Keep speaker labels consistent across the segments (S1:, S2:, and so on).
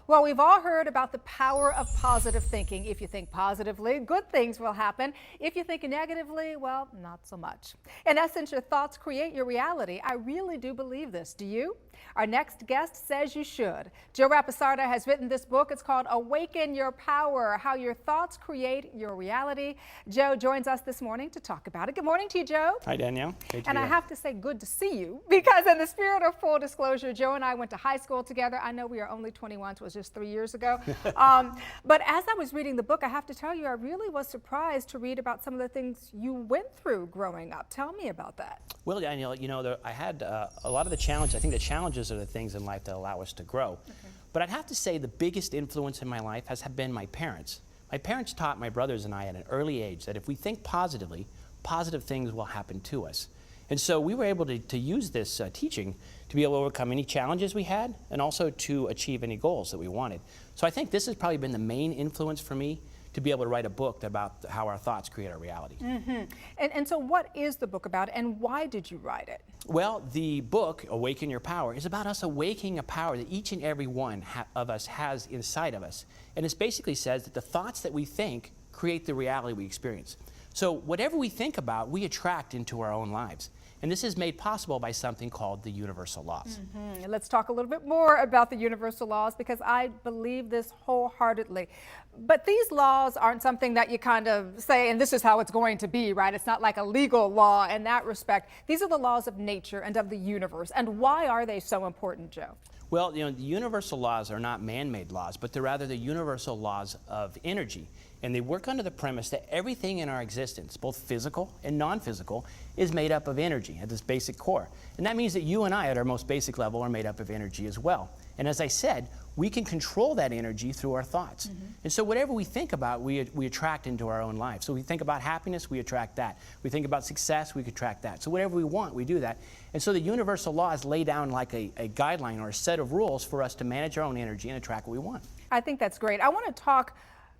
S1: Well, we've all heard about the power of positive thinking. If you think positively, good things will happen. If you think negatively, well, not so much. In essence, your thoughts create your reality. I really do believe this. Do you? Our next guest says you should. Joe Rapisarda has written this book. It's called Awaken Your Power, How Your Thoughts Create Your Reality. Joe joins us this morning to talk about it. Good morning to you, Joe.
S2: Hi, Danielle. Great to
S1: And
S2: be
S1: I
S2: here.
S1: have to say good to see you, because in the spirit of full disclosure, Joe and I went to high school together. I know we are only 21, so it was just 3 years ago. But as I was reading the book, I have to tell you, I really was surprised to read about some of the things you went through growing up. Tell me about that.
S2: Well, Danielle, you know, I had a lot of the challenges. I think the challenges are the things in life that allow us to grow.
S1: Okay.
S2: But I'd have to say the biggest influence in my life has been my parents. My parents taught my brothers and I at an early age that if we think positively, positive things will happen to us. And so we were able to use this teaching to be able to overcome any challenges we had and also to achieve any goals that we wanted. So I think this has probably been the main influence for me to be able to write a book about how our thoughts create our reality.
S1: Mm-hmm. And so what is the book about, and why did you write it?
S2: Well, the book, Awaken Your Power, is about us awakening a power that each and every one of us has inside of us. And it basically says that the thoughts that we think create the reality we experience. So whatever we think about, we attract into our own lives. And this is made possible by something called the universal laws.
S1: Mm-hmm. Let's talk a little bit more about the universal laws, because I believe this wholeheartedly. But these laws aren't something that you kind of say, and this is how it's going to be, right? It's not like a legal law in that respect. These are the laws of nature and of the universe. And why are they so important, Joe?
S2: Well, you know, the universal laws are not man-made laws, but they're rather the universal laws of energy. And they work under the premise that everything in our existence, both physical and non-physical, is made up of energy at this basic core. And that means that you and I, at our most basic level, are made up of energy as well. And as I said, we can control that energy through our thoughts. Mm-hmm. And so whatever we think about, we attract into our own life. So we think about happiness, we attract that. We think about success, we attract that. So whatever we want, we do that. And so the universal laws lay down like a guideline or a set of rules for us to manage our own energy and attract what we want.
S1: I think that's great. I want to talk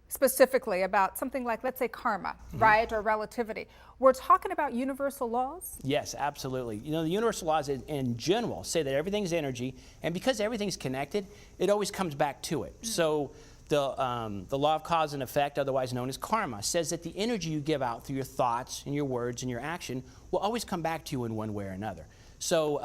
S1: specifically about something like, let's say, karma, mm-hmm. right, or relativity. We're talking about universal laws?
S2: Yes, absolutely. You know, the universal laws in general say that everything's energy, and because everything's connected, it always comes back to it. Mm-hmm. So the law of cause and effect, otherwise known as karma, says that the energy you give out through your thoughts and your words and your action will always come back to you in one way or another. So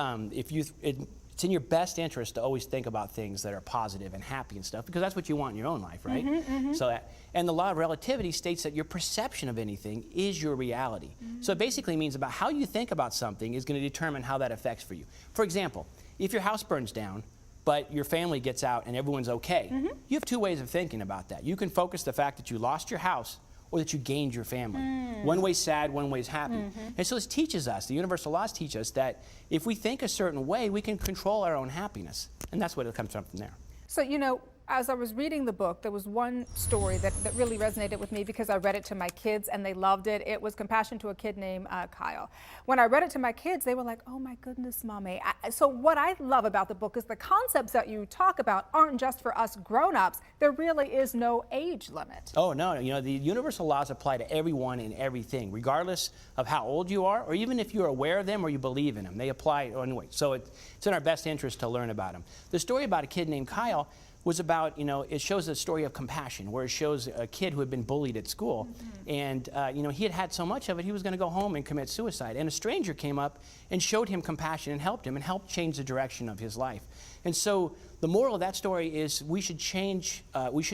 S2: it's in your best interest to always think about things that are positive and happy and stuff, because that's what you want in your own life, right? Mm-hmm, mm-hmm. So and the law of relativity states that your perception of anything is your reality. Mm-hmm. So it basically means about how you think about something is going to determine how that affects for you. For example, if your house burns down, but your family gets out and everyone's okay, mm-hmm. you have two ways of thinking about that. You can focus the fact that you lost your house or that you gained your family. One way's sad, one way's happy. Mm-hmm. And so this teaches us, the universal laws teach us that if we think a certain way, we can control our own happiness. And that's what it comes from there.
S1: So, you know, as I was reading the book, there was one story that really resonated with me because I read it to my kids and they loved it. It was Compassion to a Kid Named Kyle. When I read it to my kids, they were like, oh my goodness, Mommy. So what I love about the book is the concepts that you talk about aren't just for us grown-ups. There really is no age limit.
S2: Oh, no. You know, the universal laws apply to everyone and everything, regardless of how old you are, or even if you're aware of them or you believe in them. They apply anyway. So it's in our best interest to learn about them. The story about a kid named Kyle was about, you know, it shows a story of compassion, where it shows a kid who had been bullied at school, mm-hmm. and, you know, he had had so much of it, he was going to go home and commit suicide. And a stranger came up and showed him compassion and helped change the direction of his life. And so the moral of that story is we should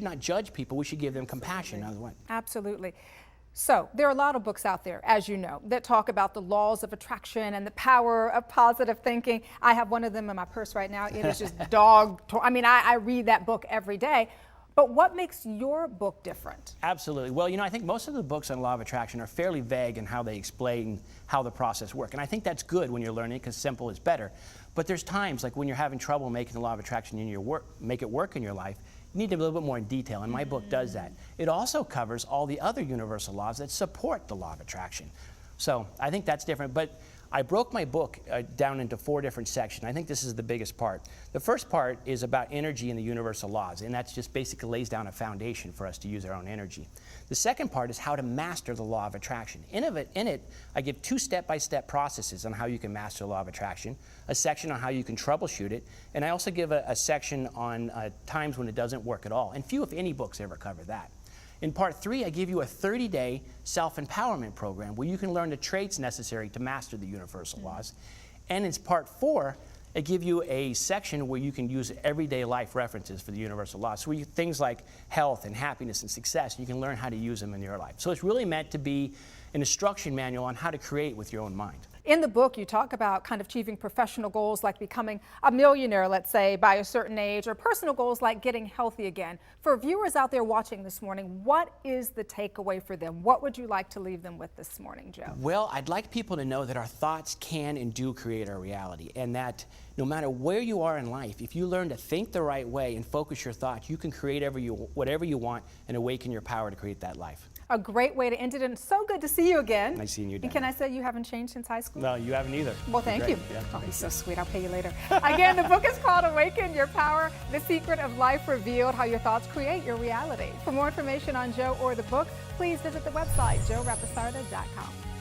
S2: not judge people, we should give them compassion.
S1: Absolutely. So there are a lot of books out there, as you know, that talk about the laws of attraction and the power of positive thinking. I have one of them in my purse right now. It is just I read that book every day. But what makes your book different?
S2: Absolutely. Well, you know, I think most of the books on law of attraction are fairly vague in how they explain how the process works. And I think that's good when you're learning, because simple is better. But there's times, like when you're having trouble making the law of attraction in your work, make it work in your life, you need to be a little bit more in detail, and my book does that. It also covers all the other universal laws that support the law of attraction. So I think that's different. But I broke my book down into 4 different sections. I think this is the biggest part. The first part is about energy and the universal laws, and that's just basically lays down a foundation for us to use our own energy. The second part is how to master the law of attraction. In it, I give 2 step-by-step processes on how you can master the law of attraction, a section on how you can troubleshoot it, and I also give a section on times when it doesn't work at all. And few, if any, books ever cover that. In part 3, I give you a 30-day self-empowerment program where you can learn the traits necessary to master the universal laws. And in part 4, I give you a section where you can use everyday life references for the universal laws. So things like health and happiness and success, you can learn how to use them in your life. So it's really meant to be an instruction manual on how to create with your own mind.
S1: In the book, you talk about kind of achieving professional goals like becoming a millionaire, let's say, by a certain age, or personal goals like getting healthy again. For viewers out there watching this morning, what is the takeaway for them? What would you like to leave them with this morning, Joe?
S2: Well, I'd like people to know that our thoughts can and do create our reality, and that no matter where you are in life, if you learn to think the right way and focus your thoughts, you can create whatever you want and awaken your power to create that life.
S1: A great way to end it, and so good to see you again.
S2: Nice seeing you,
S1: And can I say you haven't changed since high school?
S2: No, you haven't either.
S1: Well, thank you.
S2: Yeah,
S1: oh, he's so sweet. I'll pay you later. Again, the book is called Awaken Your Power, The Secret of Life Revealed, How Your Thoughts Create Your Reality. For more information on Joe or the book, please visit the website, joerapisarda.com.